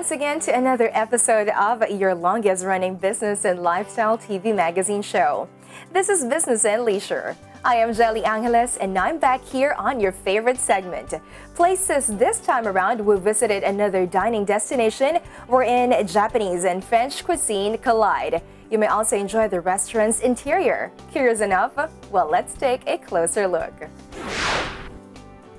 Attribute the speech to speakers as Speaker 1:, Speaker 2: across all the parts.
Speaker 1: once again to another episode of your longest running business and lifestyle TV magazine show. This is Business and Leisure. I am Jelly Angeles and I'm back here on your favorite segment. Places this time around, we visited another dining destination wherein Japanese and French cuisine collide. You may also enjoy the restaurant's interior. Curious enough? Well, let's take a closer look.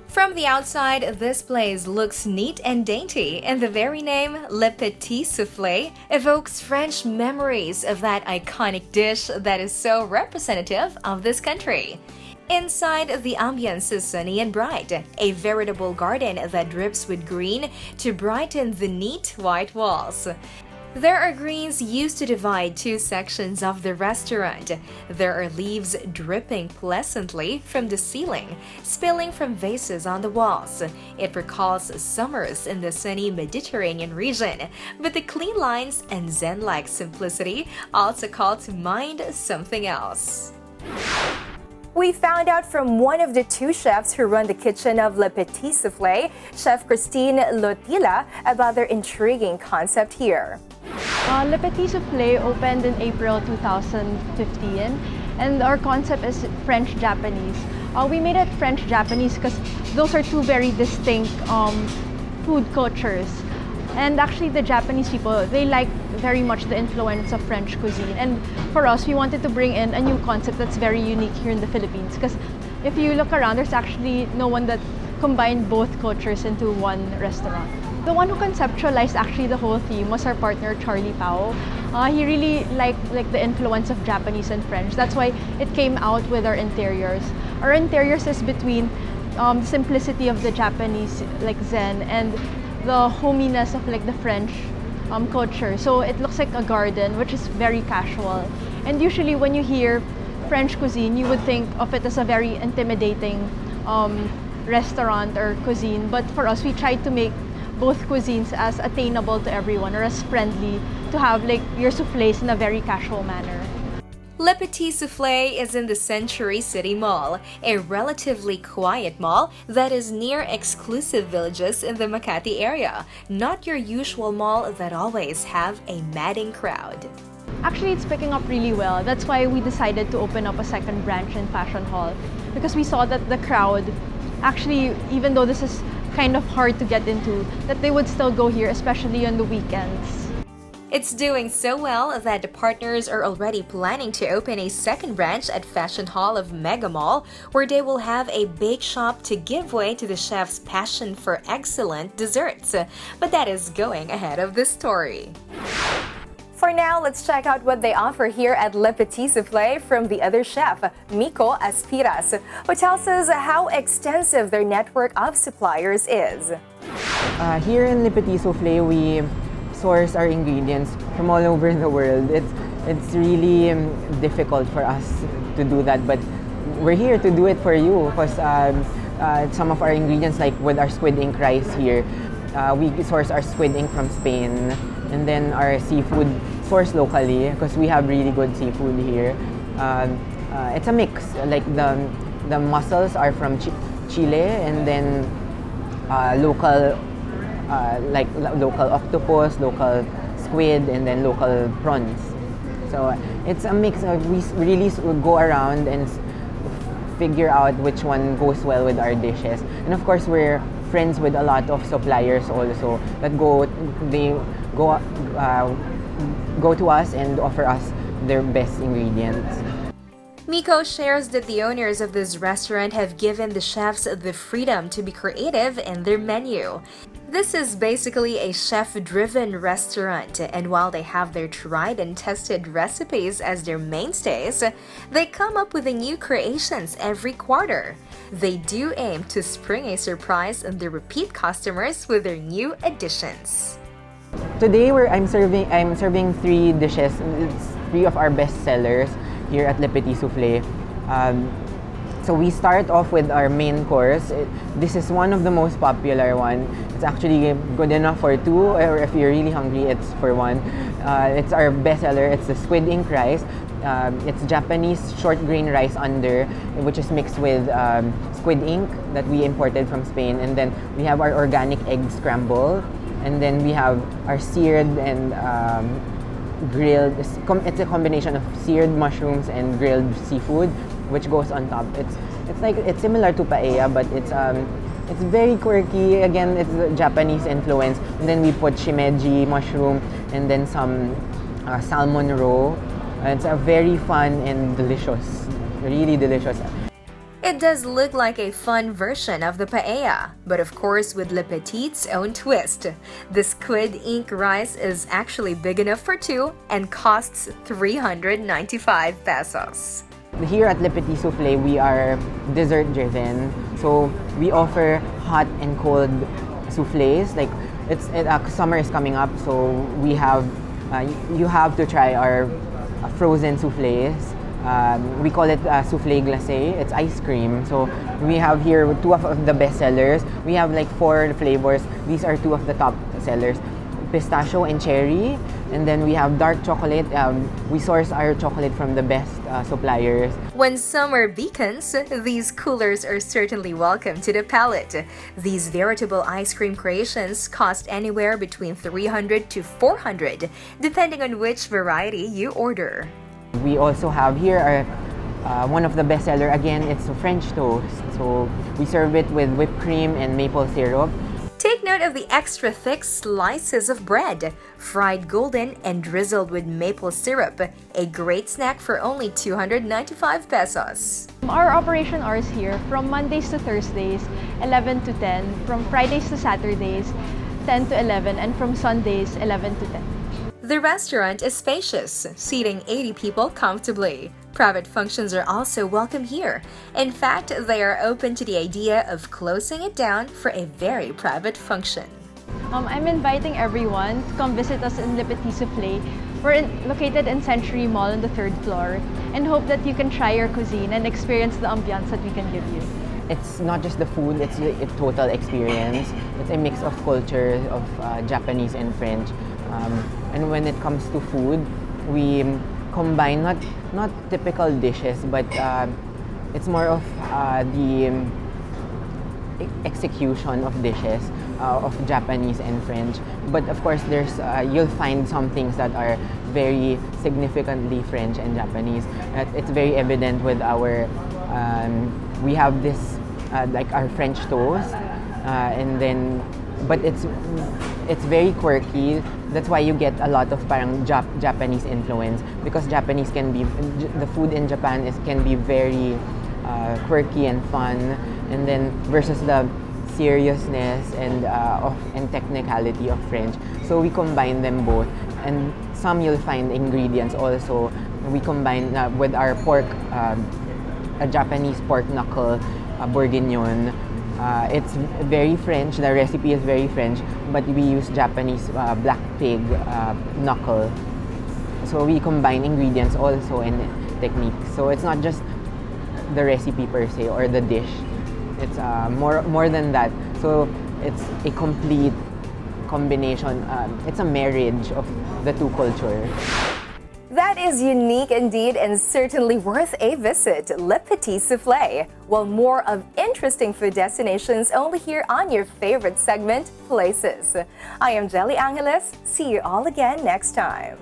Speaker 1: From the outside, this place looks neat and dainty, and the very name Le Petit Souffle evokes French memories of that iconic dish that is so representative of this country. Inside, the ambience is sunny and bright, a veritable garden that drips with green to brighten the neat white walls. There are greens used to divide two sections of the restaurant. There are leaves dripping pleasantly from the ceiling, spilling from vases on the walls. It recalls summers in the sunny Mediterranean region, but the clean lines and zen-like simplicity also call to mind something else. We found out from one of the two chefs who run the kitchen of Le Petit Souffle, Chef Christine Lotila, about their intriguing concept here.
Speaker 2: Le Petit Souffle opened in April 2015, and our concept is French-Japanese. We made it French-Japanese because those are two very distinct food cultures. And actually, the Japanese people, they like very much the influence of French cuisine. And for us, we wanted to bring in a new concept that's very unique here in the Philippines. Because if you look around, there's actually no one that combined both cultures into one restaurant. The one who conceptualized actually the whole theme was our partner, Charlie Pao. He really liked the influence of Japanese and French. That's why it came out with our interiors. Our interiors is between the simplicity of the Japanese, like Zen, and the hominess of the French culture. So it looks like a garden, which is very casual. And usually when you hear French cuisine, you would think of it as a very intimidating restaurant or cuisine. But for us, we tried to make both cuisines as attainable to everyone, or as friendly, to have your soufflés in a very casual manner.
Speaker 1: Le Petit Souffle is in the Century City Mall, a relatively quiet mall that is near exclusive villages in the Makati area, not your usual mall that always have a madding crowd.
Speaker 2: Actually, it's picking up really well. That's why we decided to open up a second branch in Fashion Hall, because we saw that the crowd, actually, even though this is kind of hard to get into, that they would still go here, especially on the weekends.
Speaker 1: It's doing so well that the partners are already planning to open a second branch at Fashion Hall of Mega Mall, where they will have a bake shop to give way to the chef's passion for excellent desserts. But that is going ahead of the story. For now, let's check out what they offer here at Le Petit Souffle from the other chef, Miko Aspiras, who tells us how extensive their network of suppliers is.
Speaker 3: Here in Le Petit Souffle, we source our ingredients from all over the world. It's really difficult for us to do that, but we're here to do it for you, because some of our ingredients, like with our squid ink rice here, we source our squid ink from Spain, and then our seafood sourced locally because we have really good seafood here. It's a mix, like the mussels are from Chile, and then local octopus, local squid, and then local prawns. So it's a mix of, we really go around and figure out which one goes well with our dishes. And of course, we're friends with a lot of suppliers also that go to us and offer us their best ingredients.
Speaker 1: Miko shares that the owners of this restaurant have given the chefs the freedom to be creative in their menu. This is basically a chef-driven restaurant, and while they have their tried and tested recipes as their mainstays, they come up with new creations every quarter. They do aim to spring a surprise on their repeat customers with their new additions.
Speaker 3: Today I'm serving three dishes. It's three of our best sellers here at Le Petit Souffle. So we start off with our main course. This is one of the most popular one. It's actually good enough for two, or if you're really hungry, it's for one. It's our best seller. It's the squid ink rice. It's Japanese short grain rice under, which is mixed with squid ink that we imported from Spain. And then we have our organic egg scramble. And then we have our seared and grilled. It's a combination of seared mushrooms and grilled seafood, which goes on top. It's similar to paella, but it's very quirky. Again, it's the Japanese influence. And then we put shimeji mushroom and then some salmon roe. It's a very fun and delicious, really delicious.
Speaker 1: It does look like a fun version of the paella, but of course with Le Petit's own twist. The squid ink rice is actually big enough for two and costs 395 pesos.
Speaker 3: Here at Le Petit Souffle, we are dessert driven. So we offer hot and cold souffles. Like summer is coming up, so we have you have to try our frozen souffles. We call it souffle glacé. It's ice cream. So we have here two of the best sellers. We have like 4 flavors. These are 2 of the top sellers: pistachio and cherry. And then we have dark chocolate. We source our chocolate from the best suppliers.
Speaker 1: When summer beacons, these coolers are certainly welcome to the palate. These veritable ice cream creations cost anywhere between 300 to 400, depending on which variety you order.
Speaker 3: We also have here one of the best seller. Again, it's French toast. So we serve it with whipped cream and maple syrup.
Speaker 1: Take note of the extra thick slices of bread, fried golden and drizzled with maple syrup. A great snack for only 295 pesos.
Speaker 2: Our operation hours here from Mondays to Thursdays, 11 to 10, from Fridays to Saturdays, 10 to 11, and from Sundays, 11 to 10.
Speaker 1: The restaurant is spacious, seating 80 people comfortably. Private functions are also welcome here. In fact, they are open to the idea of closing it down for a very private function.
Speaker 2: I'm inviting everyone to come visit us in Le Petit Souffle. We're located in Century Mall on the 3rd floor, and hope that you can try our cuisine and experience the ambiance that we can give you.
Speaker 3: It's not just the food, it's a total experience. It's a mix of culture of Japanese and French. And when it comes to food, we combine not typical dishes, but it's more of the execution of dishes of Japanese and French. But of course, you'll find some things that are very significantly French and Japanese. It's very evident with our we have this like our French toast, and then but it's very quirky. That's why you get a lot of parang Japanese influence, because Japanese can be the food in Japan can be very quirky and fun, and then versus the seriousness and technicality of French. So we combine them both, and some you'll find ingredients also. We combine with our pork, a Japanese pork knuckle, bourguignon. It's very French. The recipe is very French, but we use Japanese black pig knuckle. So we combine ingredients also and techniques. So it's not just the recipe per se or the dish. It's more than that. So it's a complete combination. It's a marriage of the two cultures.
Speaker 1: That is unique indeed and certainly worth a visit. Le Petit Souffle. Well, more of interesting food destinations only here on your favorite segment, Places. I am Jelly Angeles. See you all again next time.